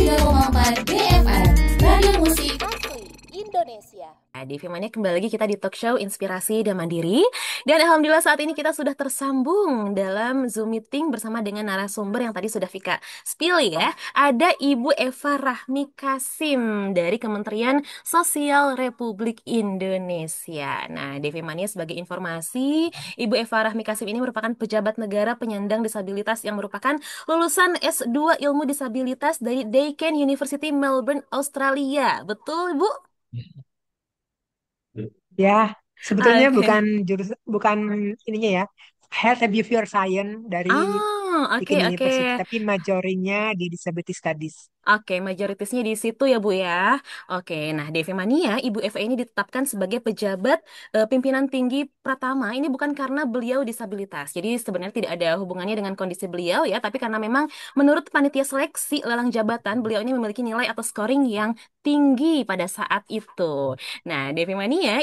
103,4 BFM, Radio Musik Asli Indonesia. Di Filmania kembali lagi kita di talk show Inspirasi dan Mandiri. Dan alhamdulillah saat ini kita sudah tersambung dalam Zoom meeting bersama dengan narasumber yang tadi sudah Vika spill ya. Ada Ibu Eva Rahmi Kasim dari Kementerian Sosial Republik Indonesia. Nah, di Filmania sebagai informasi, Ibu Eva Rahmi Kasim ini merupakan pejabat negara penyandang disabilitas yang merupakan lulusan S2 Ilmu Disabilitas dari Deakin University Melbourne, Australia. Betul, Bu? Ya, sebetulnya Oke. bukan ininya ya. Health and Behavior Science dari Ah, oke, Deakin oke. University, tapi majorinya di Disability Studies. Oke, majoritasnya di situ ya Bu ya. Oke, nah Devi Mania, Ibu Eva ini ditetapkan sebagai pejabat pimpinan tinggi Pratama. Ini bukan karena beliau disabilitas. Jadi sebenarnya tidak ada hubungannya dengan kondisi beliau ya, tapi karena memang menurut panitia seleksi lelang jabatan, beliau ini memiliki nilai atau scoring yang tinggi pada saat itu. Nah, Devi Mania,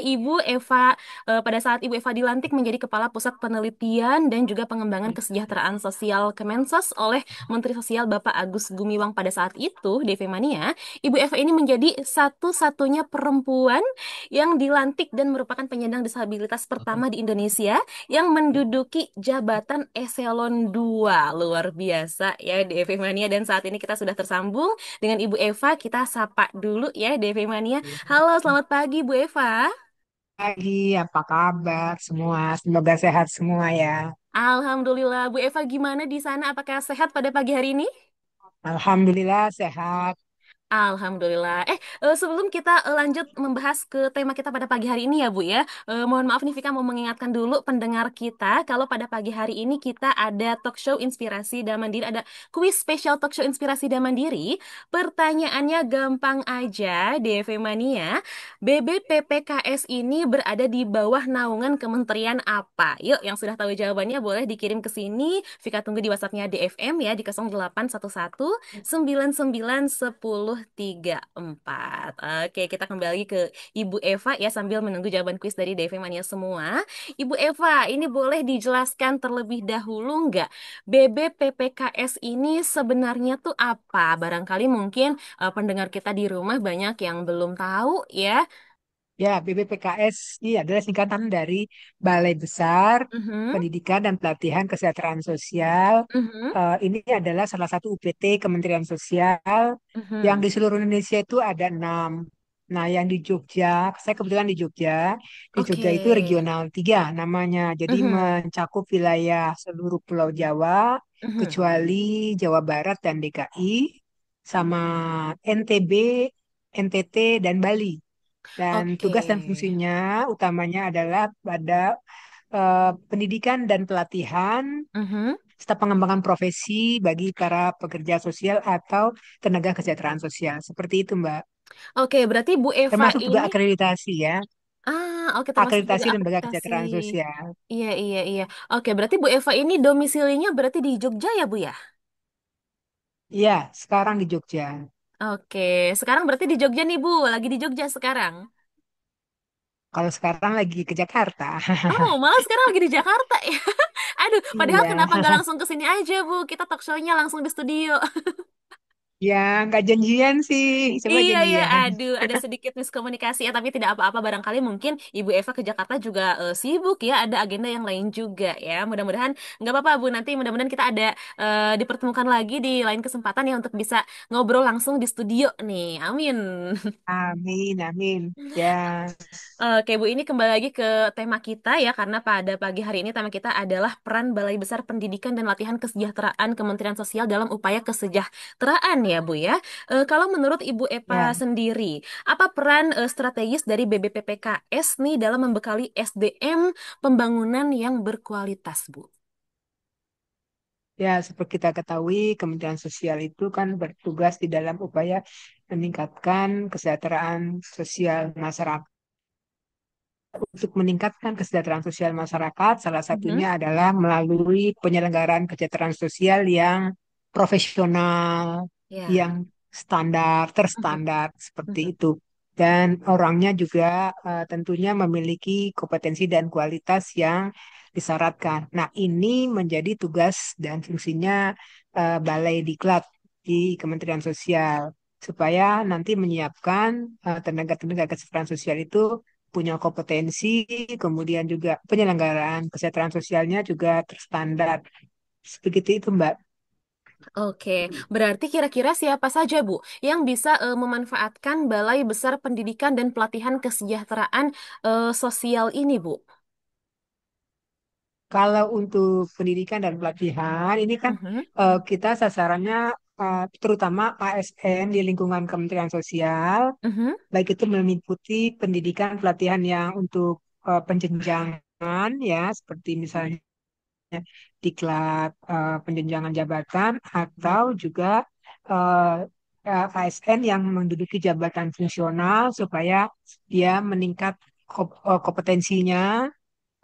pada saat Ibu Eva dilantik menjadi Kepala Pusat Penelitian dan juga Pengembangan Kesejahteraan Sosial Kemensos oleh Menteri Sosial Bapak Agus Gumiwang pada saat itu, DV Mania, Ibu Eva ini menjadi satu-satunya perempuan yang dilantik dan merupakan penyandang disabilitas pertama di Indonesia yang menduduki jabatan eselon 2. Luar biasa ya DV Mania, dan saat ini kita sudah tersambung dengan Ibu Eva. Kita sapa dulu ya DV Mania. Halo, selamat pagi Bu Eva. Lagi, apa kabar semua? Semoga sehat semua ya. Alhamdulillah, Bu Eva gimana di sana? Apakah sehat pada pagi hari ini? Alhamdulillah sehat. Alhamdulillah. Sebelum kita lanjut membahas ke tema kita pada pagi hari ini ya, Bu ya. Mohon maaf nih Vika mau mengingatkan dulu pendengar kita kalau pada pagi hari ini kita ada talk show Inspirasi dan Mandiri, ada kuis spesial talk show Inspirasi dan Mandiri. Pertanyaannya gampang aja, DV Mania. BBPPKS ini berada di bawah naungan kementerian apa? Yuk, yang sudah tahu jawabannya boleh dikirim ke sini. Vika tunggu di WhatsApp-nya DFM ya di 0811 991 1034. Oke, kita kembali ke Ibu Eva ya sambil menunggu jawaban kuis dari DV Mania semua. Ibu Eva, ini boleh dijelaskan terlebih dahulu nggak? BBPPKS ini sebenarnya tuh apa? Barangkali mungkin pendengar kita di rumah banyak yang belum tahu ya. Ya, BBPKS ini adalah singkatan dari Balai Besar Mhm, Pendidikan dan Pelatihan Kesejahteraan Sosial. mhm, Ini adalah salah satu UPT Kementerian Sosial yang mhm. di seluruh Indonesia itu ada 6. Nah, yang di Jogja, saya kebetulan di Jogja. Di Oke. Jogja itu Regional 3 namanya. Jadi Mhm, mencakup wilayah seluruh Pulau Jawa, mhm. kecuali Jawa Barat dan DKI, sama NTB, NTT, dan Bali. Dan Oke. tugas dan fungsinya utamanya adalah pada pendidikan dan pelatihan Mhm. serta pengembangan profesi bagi para pekerja sosial atau tenaga kesejahteraan sosial. Seperti itu, Mbak. Oke, berarti Bu Eva Termasuk juga ini akreditasi ya, oke, termasuk juga akreditasi lembaga akreditasi. kesejahteraan sosial. Iya, iya, iya. Oke, berarti Bu Eva ini domisilinya berarti di Jogja ya, Bu ya? Iya, sekarang di Jogja. Oke, sekarang berarti di Jogja nih, Bu. Lagi di Jogja sekarang. Kalau sekarang lagi ke Jakarta. Oh, malah sekarang lagi di Jakarta ya. Aduh, padahal Iya, kenapa nggak langsung ke sini aja, Bu? Kita talk show-nya langsung di studio. ya nggak janjian sih. Coba Iya ya, janjian. aduh, ada sedikit miskomunikasi ya, tapi tidak apa-apa. Barangkali mungkin Ibu Eva ke Jakarta juga sibuk ya, ada agenda yang lain juga ya. Mudah-mudahan nggak apa-apa Bu, nanti mudah-mudahan kita ada dipertemukan lagi di lain kesempatan ya untuk bisa ngobrol langsung di studio nih. Amin. Amin, amin. Ya, Oke Bu, ini kembali lagi ke tema kita ya, karena pada pagi hari ini tema kita adalah peran Balai Besar Pendidikan dan Latihan Kesejahteraan Kementerian Sosial dalam upaya kesejahteraan ya Bu ya. Kalau menurut Ibu Eva ya. sendiri, apa peran strategis dari BBPPKS nih dalam membekali SDM pembangunan yang berkualitas Bu? Ya, seperti kita ketahui, Kementerian Sosial itu kan bertugas di dalam upaya meningkatkan kesejahteraan sosial masyarakat. Untuk meningkatkan kesejahteraan sosial masyarakat, salah Mhm. satunya adalah melalui penyelenggaraan kesejahteraan sosial yang profesional, yang Ya. standar, Mhm. terstandar, seperti Mhm. itu. Dan orangnya juga tentunya memiliki kompetensi dan kualitas yang disyaratkan. Nah, ini menjadi tugas dan fungsinya Balai Diklat. di Kementerian Sosial supaya nanti menyiapkan tenaga-tenaga kesejahteraan sosial itu punya kompetensi, kemudian juga penyelenggaraan kesejahteraan sosialnya juga terstandar. Begitu itu, Mbak. Oke, berarti kira-kira siapa saja, Bu, yang bisa memanfaatkan Balai Besar Pendidikan dan Pelatihan Kesejahteraan Sosial ini, Bu? Kalau untuk pendidikan dan pelatihan, ini kan Mhm, kita sasarannya terutama ASN di lingkungan Kementerian Sosial, mhm, baik itu meliputi pendidikan pelatihan yang untuk penjenjangan ya, seperti misalnya diklat penjenjangan jabatan atau juga eh, ASN yang menduduki jabatan fungsional supaya dia meningkat kompetensinya.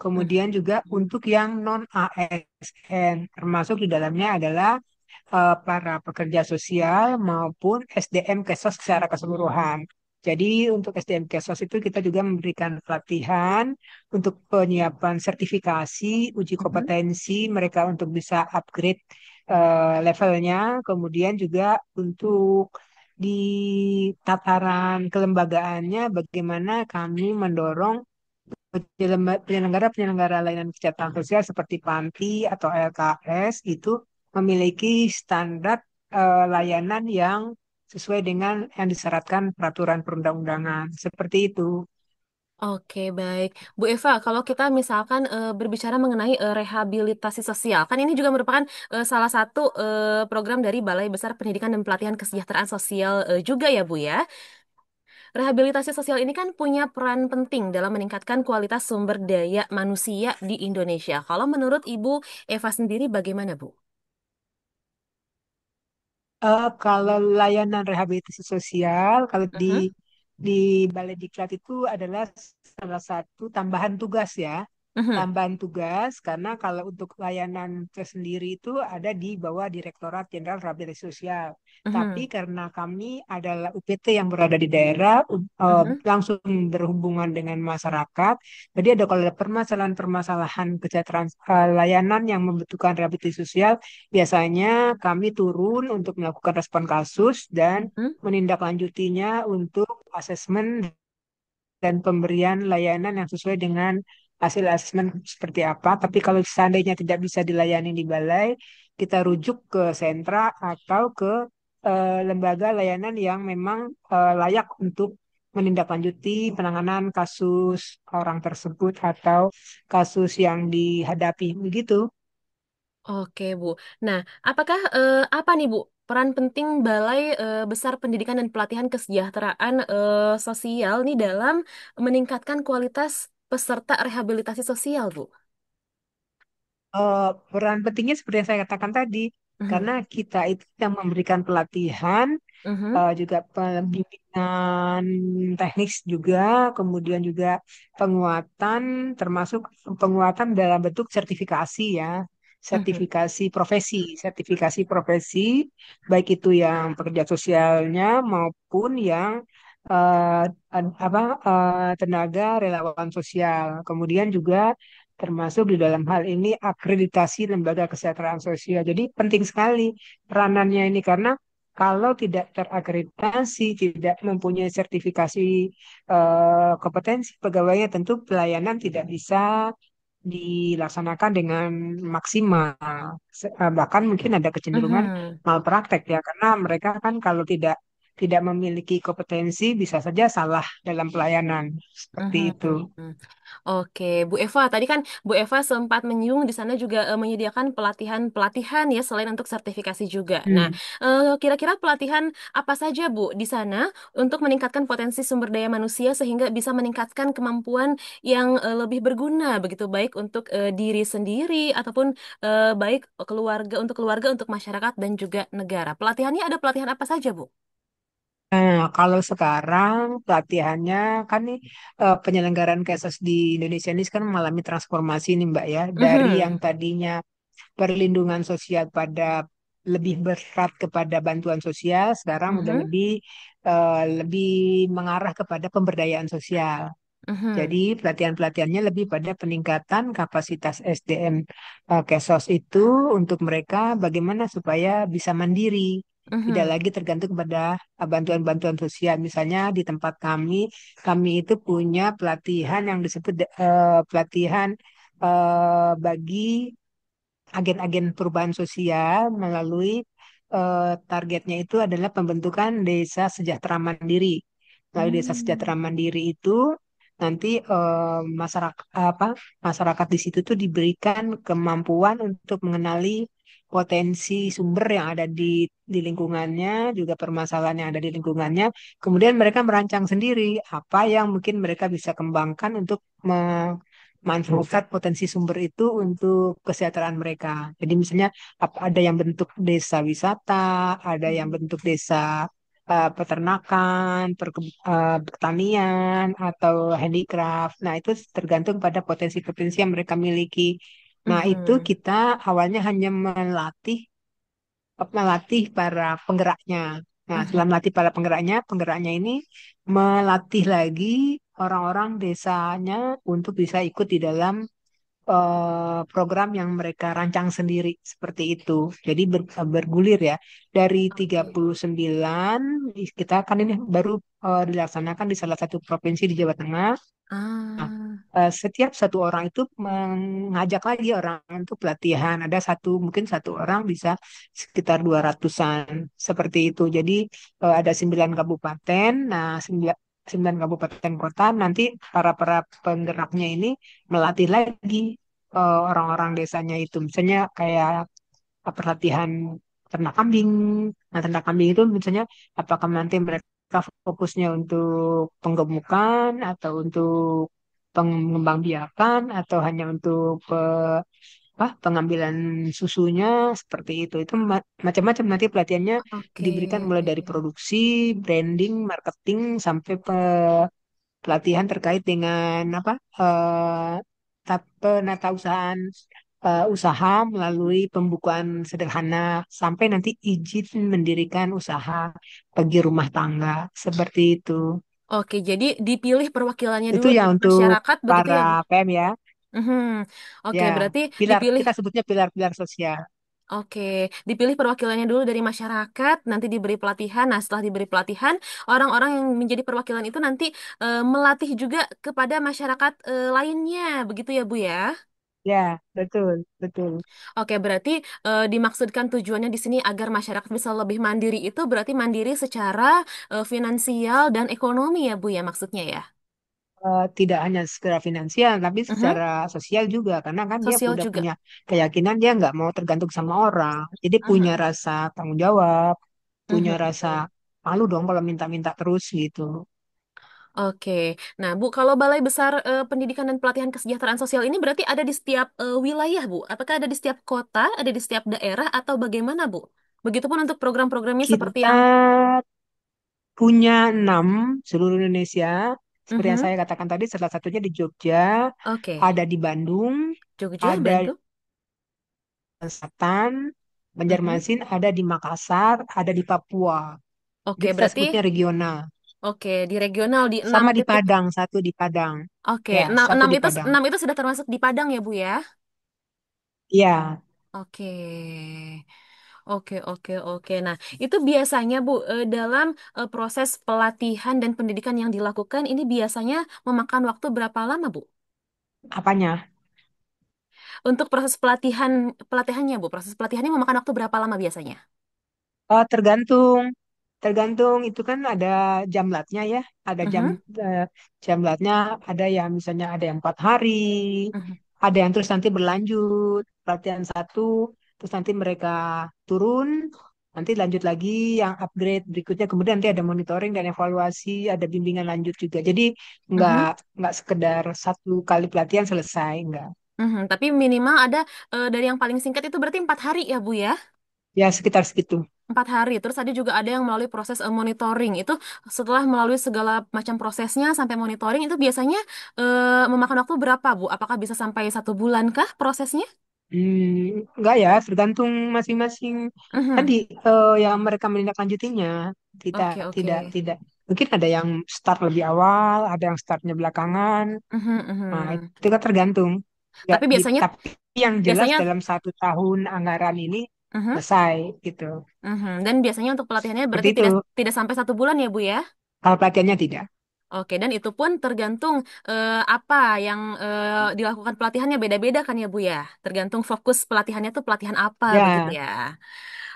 Kemudian mhm. juga untuk yang non ASN, termasuk di dalamnya adalah para pekerja sosial maupun SDM Kesos secara keseluruhan. Jadi untuk SDM Kesos itu kita juga memberikan pelatihan untuk penyiapan sertifikasi, uji Mhm. kompetensi mereka untuk bisa upgrade levelnya, kemudian juga untuk di tataran kelembagaannya bagaimana kami mendorong penyelenggara-penyelenggara layanan kesejahteraan sosial seperti PANTI atau LKS itu memiliki standar layanan yang sesuai dengan yang disyaratkan peraturan perundang-undangan. Seperti itu. Oke, baik. Bu Eva, kalau kita misalkan berbicara mengenai rehabilitasi sosial, kan ini juga merupakan salah satu program dari Balai Besar Pendidikan dan Pelatihan Kesejahteraan Sosial juga ya, Bu ya. Rehabilitasi sosial ini kan punya peran penting dalam meningkatkan kualitas sumber daya manusia di Indonesia. Kalau menurut Ibu Eva sendiri bagaimana, Bu? Kalau layanan rehabilitasi sosial, kalau Mhm, di Balai Diklat itu adalah salah satu tambahan tugas ya. mhm, Tambahan tugas karena kalau untuk layanan tersendiri itu ada di bawah Direktorat Jenderal Rehabilitasi Sosial. Tapi mhm, karena kami adalah UPT yang berada di daerah, mhm, langsung berhubungan dengan masyarakat, jadi kalau ada permasalahan-permasalahan kesejahteraan layanan yang membutuhkan rehabilitasi sosial, biasanya kami turun untuk melakukan respon kasus dan mhm. menindaklanjutinya untuk asesmen dan pemberian layanan yang sesuai dengan hasil asesmen seperti apa. Tapi kalau seandainya tidak bisa dilayani di balai, kita rujuk ke sentra atau ke lembaga layanan yang memang layak untuk menindaklanjuti penanganan kasus orang tersebut atau kasus yang dihadapi. Begitu. Oke, Bu. Nah, apakah apa nih, Bu, peran penting Balai Besar Pendidikan dan Pelatihan Kesejahteraan Sosial nih dalam meningkatkan kualitas peserta rehabilitasi sosial, Bu? Peran pentingnya seperti yang saya katakan tadi, Mhm, karena kita itu yang memberikan pelatihan, mhm, juga pembimbingan teknis juga, kemudian juga penguatan, termasuk penguatan dalam bentuk sertifikasi ya, mhm, sertifikasi profesi, baik itu yang pekerja sosialnya maupun yang eh, tenaga relawan sosial. Kemudian juga termasuk di dalam hal ini akreditasi lembaga kesejahteraan sosial. Jadi penting sekali peranannya ini karena kalau tidak terakreditasi, tidak mempunyai sertifikasi kompetensi pegawainya, tentu pelayanan tidak bisa dilaksanakan dengan maksimal. Bahkan mungkin ada kecenderungan mhm. malpraktek ya, karena mereka kan kalau tidak memiliki kompetensi bisa saja salah dalam pelayanan. Seperti Mhm, itu. mhm. Oke, Bu Eva, tadi kan Bu Eva sempat menyinggung di sana juga menyediakan pelatihan-pelatihan ya selain untuk sertifikasi juga. Nah, Hmm. kira-kira pelatihan apa saja Bu di sana untuk meningkatkan potensi sumber daya manusia sehingga bisa meningkatkan kemampuan yang lebih berguna begitu baik untuk diri sendiri ataupun baik keluarga untuk masyarakat dan juga negara. Pelatihannya ada pelatihan apa saja, Bu? Nah, kalau sekarang pelatihannya kan nih penyelenggaraan kasus di Indonesia ini kan mengalami transformasi nih Mbak ya. Dari yang Mhm, tadinya perlindungan sosial pada lebih berat kepada bantuan sosial, sekarang udah mhm, lebih mengarah kepada pemberdayaan sosial. mhm. Jadi pelatihan-pelatihannya lebih pada peningkatan kapasitas SDM Kesos itu untuk mereka bagaimana supaya bisa mandiri. Tidak Mhm. lagi tergantung pada bantuan-bantuan sosial. Misalnya di tempat kami itu punya pelatihan yang disebut pelatihan bagi agen-agen perubahan sosial melalui targetnya itu adalah pembentukan desa sejahtera mandiri. Melalui desa sejahtera Hmm. mandiri itu nanti masyarakat di situ tuh diberikan kemampuan untuk mengenali potensi sumber yang ada di lingkungannya, juga permasalahan yang ada di lingkungannya. Kemudian mereka merancang sendiri apa yang mungkin mereka bisa kembangkan untuk memanfaatkan potensi sumber itu untuk kesejahteraan mereka. Jadi misalnya ada yang bentuk desa wisata, ada yang Mhm. bentuk desa peternakan, pertanian, atau handicraft. Nah, itu tergantung pada potensi-potensi yang mereka miliki. Nah, itu Mhm. kita awalnya hanya melatih para penggeraknya. Nah, setelah Mhm. melatih para penggeraknya ini melatih lagi orang-orang desanya untuk bisa ikut di dalam program yang mereka rancang sendiri seperti itu. Jadi bergulir ya. Dari Oke. 39 kita kan ini baru dilaksanakan di salah satu provinsi di Jawa Tengah. Nah, Ah. setiap satu orang itu mengajak lagi orang untuk pelatihan. Ada mungkin satu orang bisa sekitar 200-an seperti itu. Jadi ada 9 kabupaten. Nah, 9 kabupaten kota nanti para penggeraknya ini melatih lagi orang-orang desanya itu. Misalnya kayak pelatihan ternak kambing. Nah, ternak kambing itu misalnya apakah nanti mereka fokusnya untuk penggemukan atau untuk pengembangbiakan atau hanya untuk pengambilan susunya seperti itu. Itu macam-macam nanti pelatihannya Oke. diberikan mulai dari produksi, branding, marketing sampai pelatihan terkait dengan penata usahaan usaha melalui pembukuan sederhana sampai nanti izin mendirikan usaha bagi rumah tangga seperti itu. Oke, jadi dipilih perwakilannya Itu dulu ya dari untuk masyarakat begitu para ya, Bu? PM ya. Mhm. Oke, Ya, berarti pilar dipilih. kita sebutnya pilar-pilar sosial. Oke, dipilih perwakilannya dulu dari masyarakat, nanti diberi pelatihan. Nah, setelah diberi pelatihan, orang-orang yang menjadi perwakilan itu nanti melatih juga kepada masyarakat lainnya, begitu ya, Bu ya? Ya, betul, betul. Oke, berarti dimaksudkan tujuannya di sini agar masyarakat bisa lebih mandiri itu berarti mandiri secara finansial dan ekonomi ya, Bu ya, maksudnya ya? Tidak hanya secara finansial, tapi Mhm. secara sosial juga. Karena kan dia Sosial udah juga. punya keyakinan dia nggak mau tergantung sama orang. Jadi punya Mhm. rasa tanggung jawab, punya Mhm. rasa malu dong kalau minta-minta terus gitu. Oke, nah Bu, kalau Balai Besar Pendidikan dan Pelatihan Kesejahteraan Sosial ini berarti ada di setiap wilayah, Bu? Apakah ada di setiap kota, ada di setiap daerah, atau bagaimana, Bu? Begitupun untuk program-programnya seperti Kita yang... punya 6 seluruh Indonesia. Seperti yang Mhm. saya katakan tadi, salah satunya di Jogja, Oke, ada di Bandung, Jogja, ada di Bandung. Selatan, Mhm. Banjarmasin, ada di Makassar, ada di Papua. Jadi Oke, kita berarti sebutnya regional. oke di regional di enam Sama di titik. Padang, satu di Padang. Oke, Ya, enam, satu enam di itu Padang. enam itu sudah termasuk di Padang ya, Bu ya? Iya, Oke. Oke, oke, oke. Nah, itu biasanya Bu, dalam proses pelatihan dan pendidikan yang dilakukan ini biasanya memakan waktu berapa lama, Bu? apanya? Untuk proses pelatihannya, Bu, proses pelatihannya memakan waktu berapa lama biasanya? Oh, tergantung. Tergantung itu kan ada jam latnya ya. Ada Mhm, eh, jam latnya, ada yang misalnya ada yang 4 hari, mhm, ada yang terus nanti berlanjut. Pelatihan satu, terus nanti mereka turun, nanti lanjut lagi yang upgrade berikutnya. Kemudian nanti ada monitoring dan evaluasi, ada bimbingan lanjut juga. Jadi nggak mhm, nggak sekedar satu kali pelatihan selesai, nggak. mhm. Tapi minimal ada dari yang paling singkat itu berarti 4 hari ya, Bu ya? Ya sekitar segitu. 4 hari. Terus tadi juga ada yang melalui proses monitoring. Itu setelah melalui segala macam prosesnya sampai monitoring itu biasanya memakan waktu berapa, Bu? Apakah bisa sampai 1 bulan kah prosesnya? Enggak ya, tergantung masing-masing tadi Mhm. yang mereka menindaklanjutinya. Tidak, Oke, oke. tidak, tidak. Mungkin ada yang start lebih awal, ada yang startnya belakangan. Mhm, Nah, mhm. itu kan tergantung. Nggak Tapi biasanya tapi yang jelas biasanya dalam 1 tahun anggaran ini Mhm, selesai gitu. mhm. Dan biasanya untuk pelatihannya Seperti berarti itu. tidak tidak sampai 1 bulan ya Bu ya? Kalau pelatihannya tidak. Oke, dan itu pun tergantung apa yang dilakukan pelatihannya beda-beda kan ya Bu ya? Tergantung fokus pelatihannya tuh pelatihan apa begitu Ya, ya?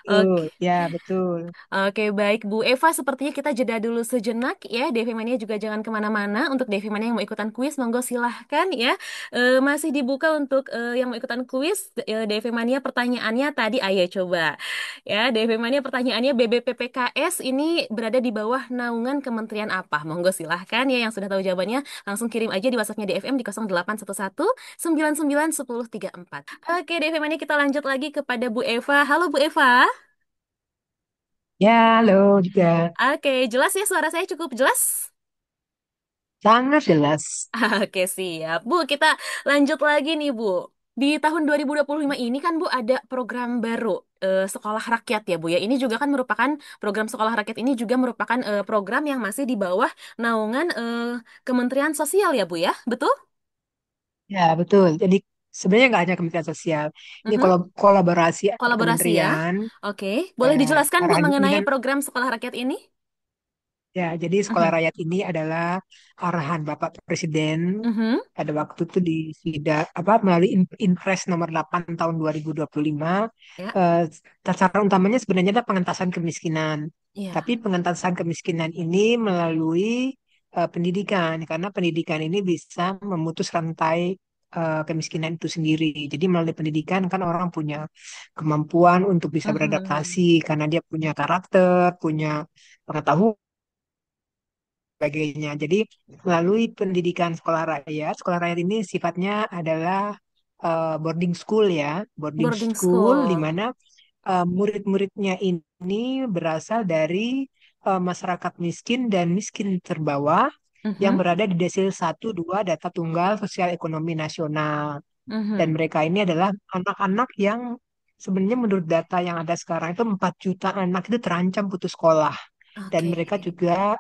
Oke. betul. Ya, betul. Oke, baik Bu Eva, sepertinya kita jeda dulu sejenak ya. Devi Mania juga jangan kemana-mana. Untuk Devi Mania yang mau ikutan kuis, monggo silahkan ya. Masih dibuka untuk yang mau ikutan kuis. Devi Mania pertanyaannya tadi, ayo coba. Ya, Devi Mania pertanyaannya BBPPKS ini berada di bawah naungan kementerian apa? Monggo silahkan ya yang sudah tahu jawabannya. Langsung kirim aja di WhatsApp-nya DFM di 0811 99 10 34. Oke, Devi Mania kita lanjut lagi kepada Bu Eva. Halo Bu Eva. Ya, halo juga. Oke, jelas ya suara saya cukup jelas? Sangat jelas. Oke, siap. Bu, kita lanjut lagi nih, Bu. Di tahun 2025 ini kan, Bu, ada program baru, Sekolah Rakyat ya, Bu ya. Ini juga kan merupakan, program Sekolah Rakyat ini juga merupakan program yang masih di bawah naungan Kementerian Sosial ya, Bu ya. Betul? Ya, betul. Jadi sebenarnya nggak hanya Kementerian Sosial. Ini Mhm. kolaborasi antar Kolaborasi ya. kementerian. Oke. Boleh Ya, dijelaskan, Bu, arahan ini mengenai kan. program Sekolah Rakyat ini? Ya, jadi Sekolah Mhm. Rakyat ini adalah arahan Bapak Presiden Mhm. pada waktu itu di melalui Impres nomor 8 tahun 2025. Ya. Eh, Sasaran utamanya sebenarnya adalah pengentasan kemiskinan. Tapi Iya. pengentasan kemiskinan ini melalui pendidikan, karena pendidikan ini bisa memutus rantai kemiskinan itu sendiri. Jadi melalui pendidikan kan orang punya kemampuan untuk bisa beradaptasi Mhm. karena dia punya karakter, punya pengetahuan sebagainya. Jadi melalui pendidikan sekolah rakyat ini sifatnya adalah boarding school ya, boarding Boarding school di school. mana murid-muridnya ini berasal dari masyarakat miskin dan miskin terbawah yang Mhm. berada di desil 1, 2 data tunggal sosial ekonomi nasional. Dan Mhm. mereka ini adalah anak-anak yang sebenarnya menurut data yang ada sekarang itu 4 juta anak itu terancam putus sekolah dan Oke. mereka juga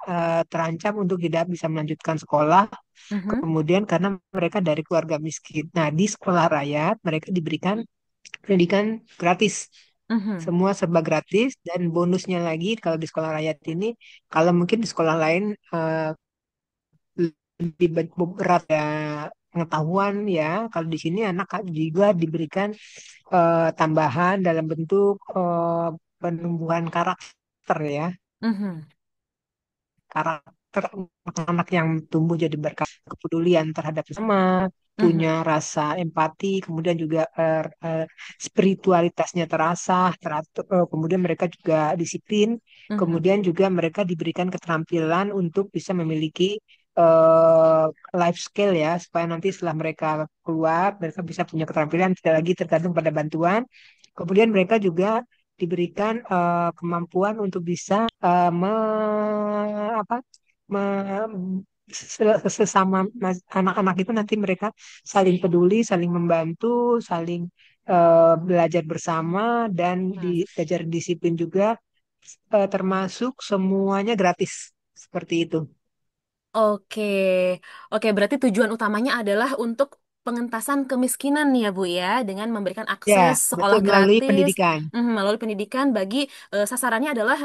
terancam untuk tidak bisa melanjutkan sekolah, Mhm. kemudian karena mereka dari keluarga miskin. Nah, di sekolah rakyat mereka diberikan pendidikan gratis, Mhm. semua serba gratis dan bonusnya lagi kalau di sekolah rakyat ini, kalau mungkin di sekolah lain lebih berat ya pengetahuan ya, kalau di sini anak juga diberikan tambahan dalam bentuk penumbuhan karakter ya, Mhm. karakter anak yang tumbuh jadi berkepedulian terhadap sesama, punya Mhm. rasa empati, kemudian juga spiritualitasnya terasah, teratur, kemudian mereka juga disiplin, Mhm. kemudian juga mereka diberikan keterampilan untuk bisa memiliki eh, life skill ya, supaya nanti setelah mereka keluar, mereka bisa punya keterampilan tidak lagi tergantung pada bantuan. Kemudian mereka juga diberikan kemampuan untuk bisa apa sesama anak-anak itu nanti mereka saling peduli, saling membantu, saling belajar bersama dan Mhm. belajar disiplin juga, termasuk semuanya gratis seperti itu. Oke, oke. Berarti tujuan utamanya adalah untuk pengentasan kemiskinan ya, Bu ya, dengan memberikan Ya, akses sekolah betul melalui gratis pendidikan. melalui pendidikan bagi sasarannya adalah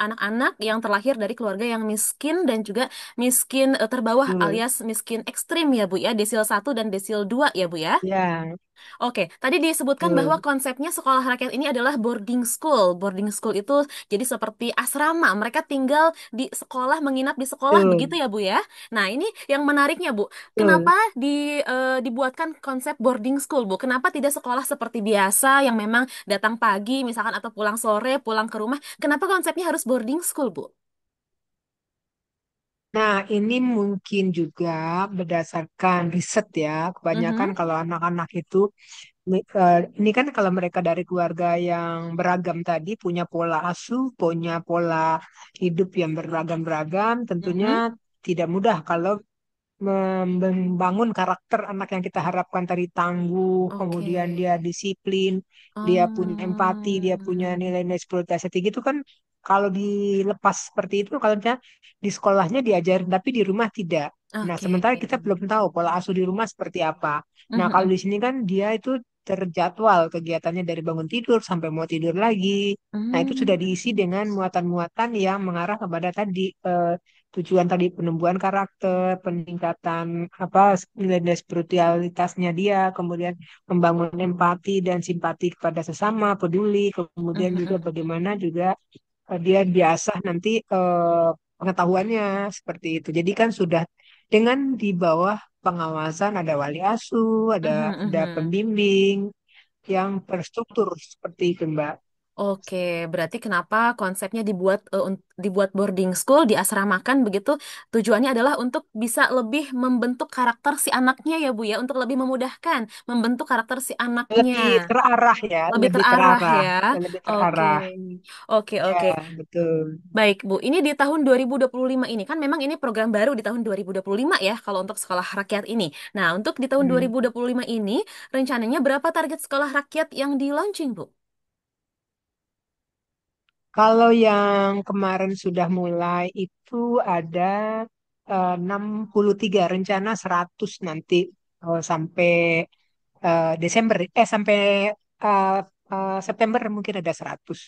anak-anak yang terlahir dari keluarga yang miskin dan juga miskin terbawah Betul. alias miskin ekstrim ya, Bu ya, desil 1 dan desil 2 ya, Bu ya. Ya, Oke, tadi disebutkan bahwa betul. konsepnya sekolah rakyat ini adalah boarding school. Boarding school itu jadi seperti asrama. Mereka tinggal di sekolah, menginap di sekolah, begitu Betul. ya, Bu ya? Nah, ini yang menariknya, Bu. Betul. Kenapa dibuatkan konsep boarding school, Bu? Kenapa tidak sekolah seperti biasa yang memang datang pagi, misalkan, atau pulang sore, pulang ke rumah? Kenapa konsepnya harus boarding school, Bu? Nah, ini mungkin juga berdasarkan riset ya. Kebanyakan Mhm, kalau anak-anak itu, ini kan kalau mereka dari keluarga yang beragam tadi, punya pola asuh, punya pola hidup yang beragam-beragam, tentunya mhm. tidak mudah kalau membangun karakter anak yang kita harapkan tadi tangguh, Oke. kemudian dia disiplin, dia punya empati, dia punya Hmm, nilai-nilai spiritualitas tinggi itu kan kalau dilepas seperti itu kalau misalnya di sekolahnya diajarin tapi di rumah tidak. Nah, oke. sementara kita belum tahu pola asuh di rumah seperti apa. Nah, kalau Mhm, di sini kan dia itu terjadwal kegiatannya dari bangun tidur sampai mau tidur lagi. Nah, itu sudah diisi Hmm. dengan muatan-muatan yang mengarah kepada tadi tujuan tadi penumbuhan karakter, peningkatan apa nilai-nilai spiritualitasnya dia, kemudian membangun empati dan simpati kepada sesama, peduli, kemudian juga Mhm. bagaimana juga dia biasa nanti pengetahuannya seperti itu. Jadi kan sudah dengan di bawah pengawasan ada wali asuh, Mhm, ada mhm. pembimbing yang terstruktur seperti itu, Mbak. Oke, berarti kenapa konsepnya dibuat boarding school, diasramakan begitu? Tujuannya adalah untuk bisa lebih membentuk karakter si anaknya ya Bu ya, untuk lebih memudahkan membentuk karakter si anaknya. Lebih terarah ya, Lebih lebih terarah terarah, ya. lebih Oke. terarah. Oke, oke. Ya, betul. Baik, Bu. Ini di tahun 2025 ini kan memang ini program baru di tahun 2025 ya kalau untuk sekolah rakyat ini. Nah, untuk di tahun Hmm. 2025 ini rencananya berapa target sekolah rakyat yang di launching, Bu? Kalau yang kemarin sudah mulai itu ada 63 rencana 100 nanti sampai Desember sampai eh, September mungkin ada 100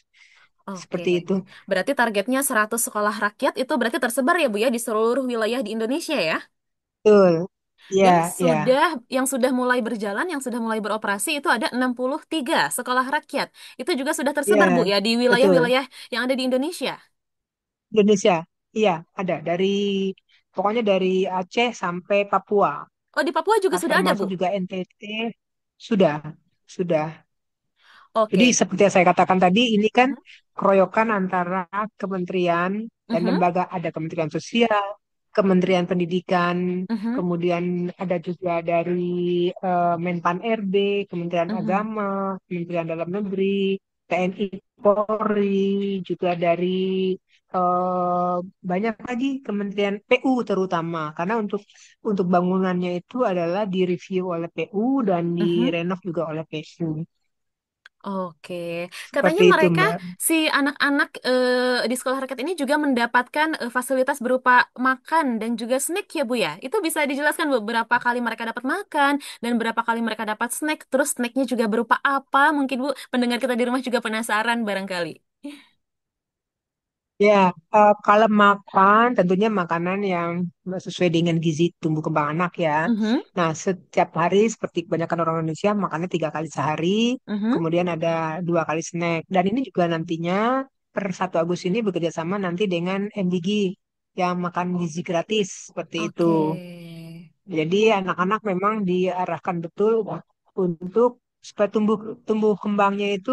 Oke. seperti itu. Berarti targetnya 100 sekolah rakyat itu berarti tersebar ya Bu ya di seluruh wilayah di Indonesia ya. Betul. Dan Ya, ya, sudah mulai berjalan, yang sudah mulai beroperasi itu ada 63 sekolah rakyat. Itu juga sudah tersebar Bu ya, ya di betul. wilayah-wilayah yang ada di Indonesia. Indonesia. Iya, ada dari pokoknya dari Aceh sampai Papua. Oh, di Papua juga sudah ada Termasuk Bu. juga NTT sudah, sudah. Jadi Oke. seperti yang saya katakan tadi, ini kan Mhm. keroyokan antara kementerian dan Mhm. lembaga. Ada Kementerian Sosial, Kementerian Pendidikan, Mhm. kemudian ada juga dari Menpan RB, Kementerian Mhm. Agama, Kementerian Dalam Negeri, TNI, Polri, juga dari eh, banyak lagi Kementerian PU terutama. Karena untuk bangunannya itu adalah direview oleh PU dan Mhm. direnov juga oleh PU. Oke, katanya Seperti itu, mereka Mbak. si anak-anak di sekolah rakyat ini juga mendapatkan fasilitas berupa makan dan juga snack ya Bu ya. Itu bisa dijelaskan Bu berapa kali mereka dapat makan dan berapa kali mereka dapat snack. Terus snacknya juga berupa apa? Mungkin Bu pendengar kita di rumah juga penasaran barangkali. Ya, kalau makan tentunya makanan yang sesuai dengan gizi tumbuh kembang anak ya. Mhm. Nah, setiap hari seperti kebanyakan orang Indonesia makannya 3 kali sehari, Mhm. kemudian ada 2 kali snack. Dan ini juga nantinya per 1 Agustus ini bekerja sama nanti dengan MDG yang makan gizi gratis seperti itu. Oke. Jadi anak-anak memang diarahkan betul untuk supaya tumbuh tumbuh kembangnya itu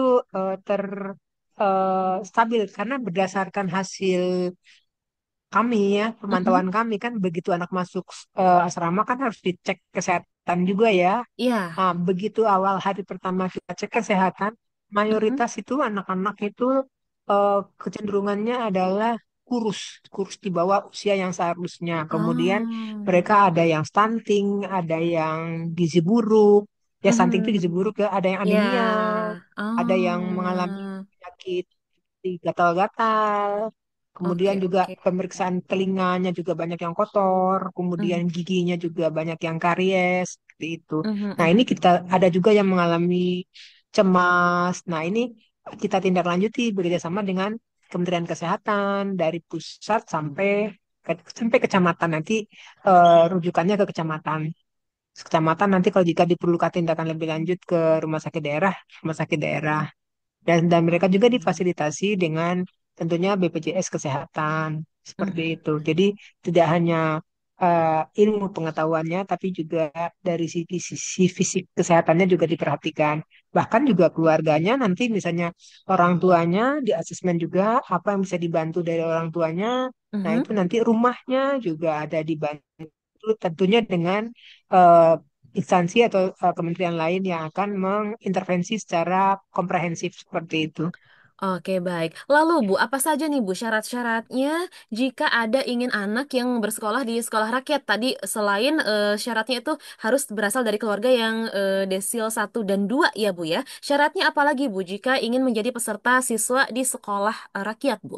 stabil karena berdasarkan hasil kami ya Mhm. pemantauan kami kan begitu anak masuk asrama kan harus dicek kesehatan juga ya. Iya. Nah, begitu awal hari pertama kita cek kesehatan, Mhm. mayoritas itu anak-anak itu kecenderungannya adalah kurus, kurus di bawah usia yang seharusnya. Kemudian Oh. mereka ada yang stunting, ada yang gizi buruk. Ya, stunting itu gizi Mhm. buruk ya, ada yang Ya. anemia, ada yang mengalami Oh. penyakit di gatal-gatal. Kemudian Oke, juga oke. pemeriksaan telinganya juga banyak yang kotor, kemudian Mhm. giginya juga banyak yang karies, seperti itu. Mhm. Nah, ini Mhm. kita ada juga yang mengalami cemas. Nah, ini kita tindak lanjuti bekerja sama dengan Kementerian Kesehatan dari pusat sampai kecamatan. Nanti rujukannya ke kecamatan. Kecamatan nanti kalau jika diperlukan tindakan lebih lanjut ke rumah sakit daerah. Dan mereka juga difasilitasi dengan tentunya BPJS Kesehatan seperti Mhm. itu. Jadi tidak hanya ilmu pengetahuannya, tapi juga dari sisi fisik kesehatannya juga diperhatikan. Bahkan juga keluarganya nanti misalnya orang tuanya di asesmen juga apa yang bisa dibantu dari orang tuanya. Nah Mhm. itu nanti rumahnya juga ada dibantu tentunya dengan eh, instansi atau kementerian lain yang akan mengintervensi secara komprehensif seperti itu. Oke, baik. Lalu, Bu, apa saja nih, Bu, syarat-syaratnya jika ada ingin anak yang bersekolah di sekolah rakyat? Tadi, selain syaratnya itu harus berasal dari keluarga yang desil 1 dan 2, ya, Bu, ya. Syaratnya apa lagi, Bu, jika ingin menjadi peserta siswa di sekolah rakyat, Bu?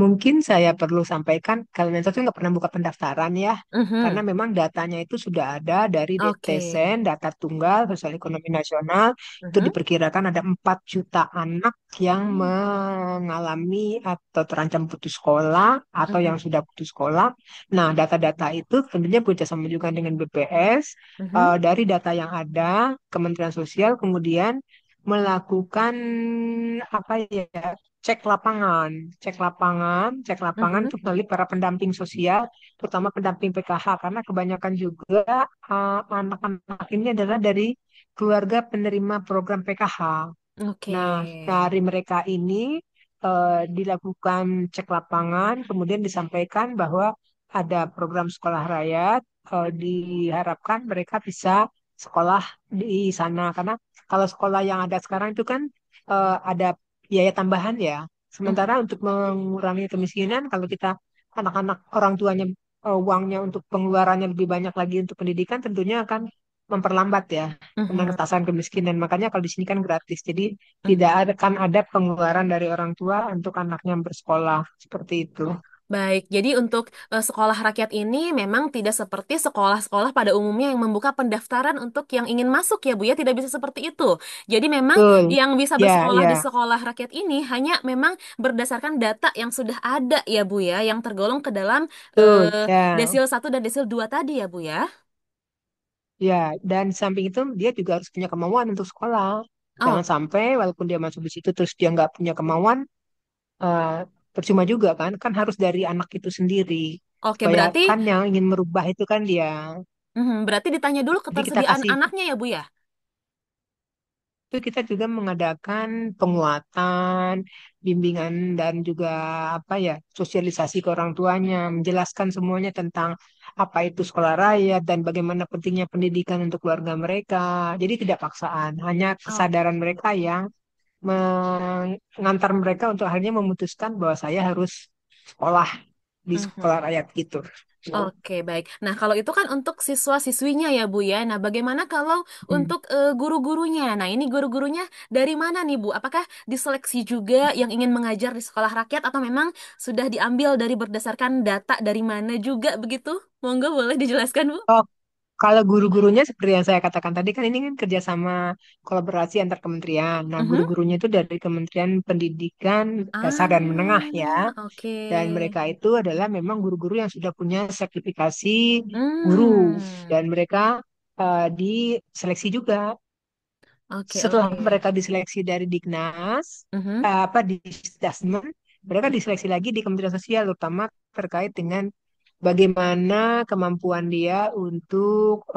Mungkin saya perlu sampaikan, Kementerian Sosial nggak pernah buka pendaftaran ya, karena Mhm. memang datanya itu sudah ada dari Oke. DTSEN, data tunggal sosial ekonomi nasional, itu Mhm. diperkirakan ada 4 juta anak yang mengalami atau terancam putus sekolah atau yang Mhm. sudah putus sekolah. Nah, data-data itu tentunya bekerjasama juga dengan BPS. Mhm. Dari data yang ada, Kementerian Sosial kemudian melakukan apa ya? Cek lapangan Mhm. untuk melalui para pendamping sosial, terutama pendamping PKH, karena kebanyakan juga anak-anak ini adalah dari keluarga penerima program PKH. Oke. Nah, dari mereka ini dilakukan cek lapangan, kemudian disampaikan bahwa ada program sekolah rakyat, diharapkan mereka bisa sekolah di sana, karena kalau sekolah yang ada sekarang itu kan ada biaya tambahan ya. Mhm. Sementara untuk mengurangi kemiskinan, kalau kita anak-anak orang tuanya uangnya untuk pengeluarannya lebih banyak lagi untuk pendidikan, tentunya akan memperlambat ya Mhm. pengentasan kemiskinan. Makanya kalau di sini kan gratis. Jadi tidak Mhm. ada pengeluaran dari orang tua untuk anaknya bersekolah seperti itu. Baik, jadi untuk sekolah rakyat ini memang tidak seperti sekolah-sekolah pada umumnya yang membuka pendaftaran untuk yang ingin masuk ya Bu ya, tidak bisa seperti itu. Jadi memang Betul. yang bisa Ya, bersekolah di ya, sekolah rakyat ini hanya memang berdasarkan data yang sudah ada ya Bu ya, yang tergolong ke dalam betul. Ya, desil 1 dan desil 2 tadi ya Bu ya. ya. Dan di samping itu dia juga harus punya kemauan untuk sekolah. Oh, Jangan sampai walaupun dia masuk di situ terus dia nggak punya kemauan, eh, percuma juga kan. Kan harus dari anak itu sendiri. oke Supaya berarti kan yang ingin merubah itu kan dia. berarti ditanya dulu Jadi kita ketersediaan kasih anaknya ya Bu ya. itu kita juga mengadakan penguatan, bimbingan dan juga apa ya, sosialisasi ke orang tuanya, menjelaskan semuanya tentang apa itu sekolah rakyat dan bagaimana pentingnya pendidikan untuk keluarga mereka. Jadi tidak paksaan, hanya kesadaran Oke. mereka yang mengantar mereka untuk akhirnya memutuskan bahwa saya harus sekolah di sekolah Mhm. rakyat gitu. Oke, baik. Nah, kalau itu kan untuk siswa-siswinya ya, Bu ya. Nah, bagaimana kalau Hmm. untuk guru-gurunya? Nah, ini guru-gurunya dari mana nih, Bu? Apakah diseleksi juga yang ingin mengajar di sekolah rakyat atau memang sudah diambil dari berdasarkan data dari mana juga begitu? Monggo boleh dijelaskan, Bu? Oh, kalau guru-gurunya seperti yang saya katakan tadi kan ini kan kerjasama kolaborasi antar kementerian. Nah, Mhm. guru-gurunya itu dari Kementerian Pendidikan Dasar dan Menengah ya. Ah, oke. Dan mereka itu adalah memang guru-guru yang sudah punya sertifikasi guru Hmm. dan mereka diseleksi juga. Oke, Setelah oke. mereka diseleksi dari Dignas, Mhm. apa di Dasmen, mereka diseleksi lagi di Kementerian Sosial, terutama terkait dengan bagaimana kemampuan dia untuk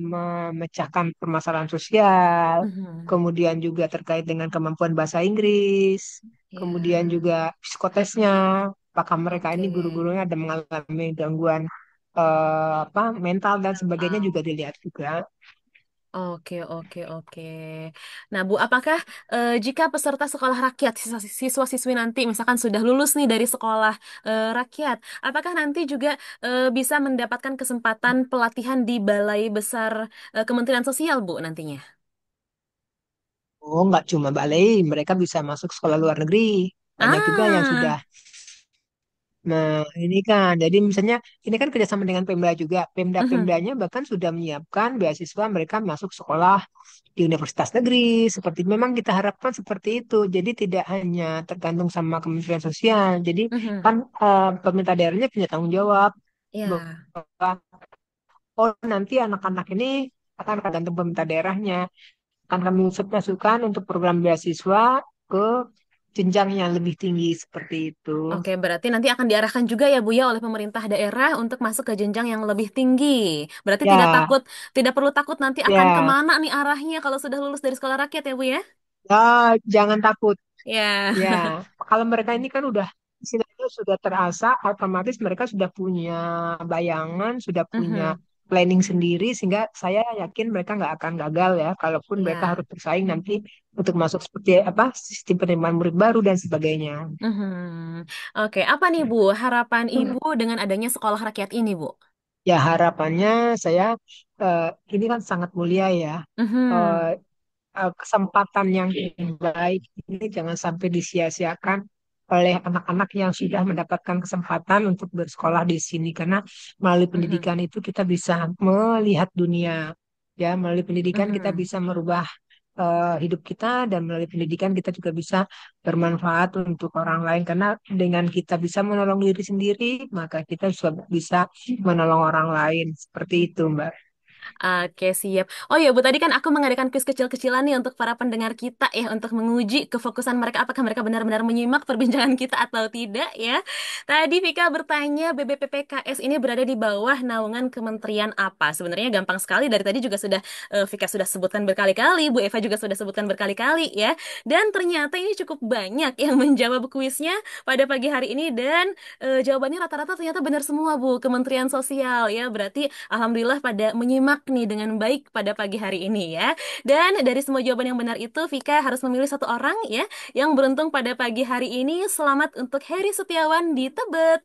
memecahkan permasalahan sosial, Mhm. kemudian juga terkait dengan kemampuan bahasa Inggris, kemudian Ya, juga psikotesnya, apakah mereka ini oke. guru-gurunya ada mengalami gangguan apa mental dan sebagainya Mental. juga dilihat juga. Oke, oke, oke. Nah, Bu, apakah jika peserta sekolah rakyat, siswa-siswi nanti misalkan sudah lulus nih dari sekolah rakyat, apakah nanti juga bisa mendapatkan kesempatan pelatihan di Balai Besar Kementerian Sosial, Bu, nantinya? Oh, nggak cuma balai, mereka bisa masuk sekolah luar negeri. Banyak juga yang sudah. Ah, Nah, ini kan, jadi misalnya ini kan kerjasama dengan Pemda juga. mhm, Pemda-pemdanya bahkan sudah menyiapkan beasiswa mereka masuk sekolah di universitas negeri. Seperti memang kita harapkan seperti itu. Jadi tidak hanya tergantung sama Kementerian Sosial. Jadi mhm. kan pemerintah daerahnya punya tanggung jawab Ya, bahwa oh nanti anak-anak ini akan tergantung pemerintah daerahnya. Akan kami masukkan untuk program beasiswa ke jenjang yang lebih tinggi seperti itu. oke. Berarti nanti akan diarahkan juga ya, Bu, ya, oleh pemerintah daerah untuk masuk ke jenjang yang lebih tinggi. Berarti tidak Ya, takut, tidak perlu takut nanti akan ya, kemana nih arahnya kalau sudah lulus dari sekolah rakyat ya, Bu, ya? ya, jangan takut. Ya. Ya, kalau mereka ini kan udah istilahnya sudah terasa, otomatis mereka sudah punya bayangan, sudah punya Mhm. planning sendiri, sehingga saya yakin mereka nggak akan gagal ya, kalaupun mereka Ya. harus bersaing nanti untuk masuk seperti apa sistem penerimaan murid baru dan sebagainya. Mhm. Oke, apa nih Bu harapan Ibu dengan adanya sekolah rakyat ini, Bu? Ya harapannya saya eh, ini kan sangat mulia ya. Eh, Mhm. Kesempatan yang baik ini jangan sampai disia-siakan oleh anak-anak yang sudah mendapatkan kesempatan untuk bersekolah di sini. Karena melalui Mhm, pendidikan itu kita bisa melihat dunia. Ya, melalui pendidikan kita mhm. bisa merubah hidup kita, dan melalui pendidikan kita juga bisa bermanfaat untuk orang lain. Karena dengan kita bisa menolong diri sendiri, maka kita juga bisa menolong orang lain. Seperti itu, Mbak. Oke, siap. Oh ya, Bu, tadi kan aku mengadakan kuis kecil-kecilan nih untuk para pendengar kita ya, untuk menguji kefokusan mereka, apakah mereka benar-benar menyimak perbincangan kita atau tidak ya. Tadi Vika bertanya, BBPPKS ini berada di bawah naungan kementerian apa? Sebenarnya gampang sekali, dari tadi juga sudah Vika sudah sebutkan berkali-kali, Bu Eva juga sudah sebutkan berkali-kali ya. Dan ternyata ini cukup banyak yang menjawab kuisnya pada pagi hari ini, dan jawabannya rata-rata ternyata benar semua, Bu. Kementerian Sosial ya, berarti alhamdulillah pada menyimak nih dengan baik pada pagi hari ini ya. Dan dari semua jawaban yang benar itu, Vika harus memilih satu orang ya yang beruntung pada pagi hari ini. Selamat untuk Heri Setiawan di Tebet.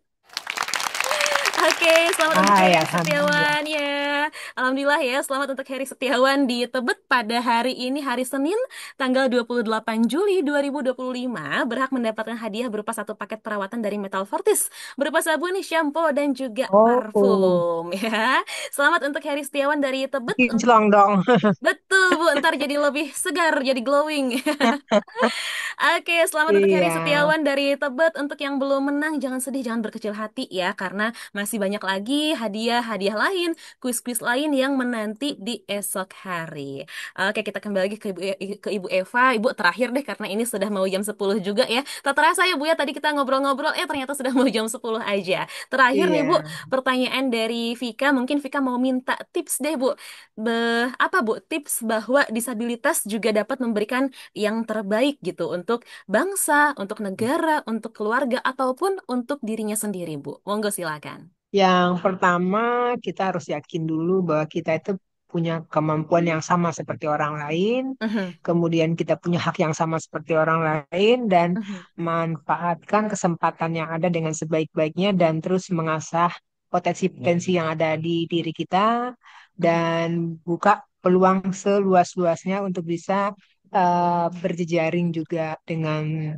Oke, selamat untuk Hai, Heri Alhamdulillah. Setiawan ya. Alhamdulillah ya, selamat untuk Heri Setiawan di Tebet pada hari ini, hari Senin, tanggal 28 Juli 2025, berhak mendapatkan hadiah berupa satu paket perawatan dari Metal Fortis, berupa sabun, shampoo, dan juga Oh, parfum ya. Selamat untuk Heri Setiawan dari Tebet. kinclong dong. Betul, Bu, ntar jadi lebih segar, jadi glowing. Oke, selamat untuk Heri Iya, Setiawan dari Tebet. Untuk yang belum menang, jangan sedih, jangan berkecil hati ya, karena masih banyak lagi hadiah-hadiah lain, kuis-kuis lain yang menanti di esok hari. Oke, kita kembali lagi ke Ibu Eva. Ibu terakhir deh, karena ini sudah mau jam 10 juga ya. Tak terasa ya, Bu ya, tadi kita ngobrol-ngobrol, ternyata sudah mau jam 10 aja. Terakhir nih, Bu, iya. pertanyaan dari Vika. Mungkin Vika mau minta tips deh, Bu. Apa, Bu, tips bahwa disabilitas juga dapat memberikan yang terbaik gitu untuk bangsa, untuk negara, untuk keluarga, ataupun untuk dirinya sendiri, Bu. Monggo silakan. Yang pertama, kita harus yakin dulu bahwa kita itu punya kemampuan yang sama seperti orang lain, Mhm, kemudian kita punya hak yang sama seperti orang lain, dan mhm, manfaatkan kesempatan yang ada dengan sebaik-baiknya, dan terus mengasah potensi-potensi yang ada di diri kita, mhm. dan buka peluang seluas-luasnya untuk bisa berjejaring juga dengan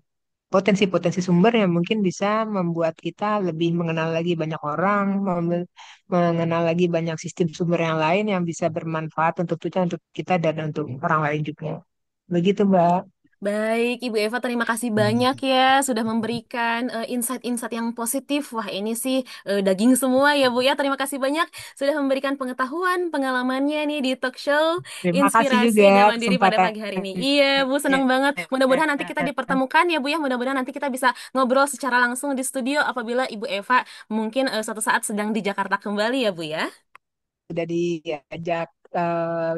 potensi-potensi sumber yang mungkin bisa membuat kita lebih mengenal lagi banyak orang, mengenal lagi banyak sistem sumber yang lain yang bisa bermanfaat untuk kita dan untuk orang lain juga. Begitu, Mbak. Baik, Ibu Eva, terima kasih banyak ya sudah memberikan insight-insight yang positif. Wah, ini sih daging semua ya, Bu ya. Terima kasih banyak sudah memberikan pengetahuan, pengalamannya nih di talk show Terima kasih Inspirasi juga dan Mandiri pada pagi hari ini. kesempatannya. Iya, Bu, senang banget. Mudah-mudahan nanti kita dipertemukan ya, Bu ya. Mudah-mudahan nanti kita bisa ngobrol secara langsung di studio apabila Ibu Eva mungkin suatu saat sedang di Jakarta kembali ya, Bu ya. Sudah diajak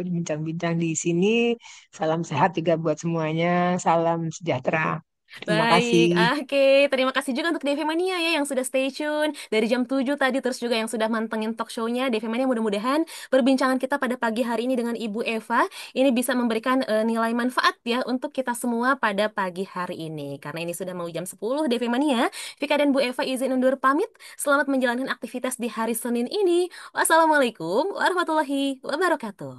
bincang-bincang di sini. Salam sehat juga buat semuanya. Salam sejahtera. Terima Baik, kasih. oke. Terima kasih juga untuk Devi Mania ya yang sudah stay tune dari jam 7 tadi, terus juga yang sudah mantengin talk show-nya Devi Mania. Mudah-mudahan perbincangan kita pada pagi hari ini dengan Ibu Eva ini bisa memberikan nilai manfaat ya untuk kita semua pada pagi hari ini. Karena ini sudah mau jam 10 Devi Mania, Vika dan Bu Eva izin undur pamit. Selamat menjalankan aktivitas di hari Senin ini. Wassalamualaikum warahmatullahi wabarakatuh.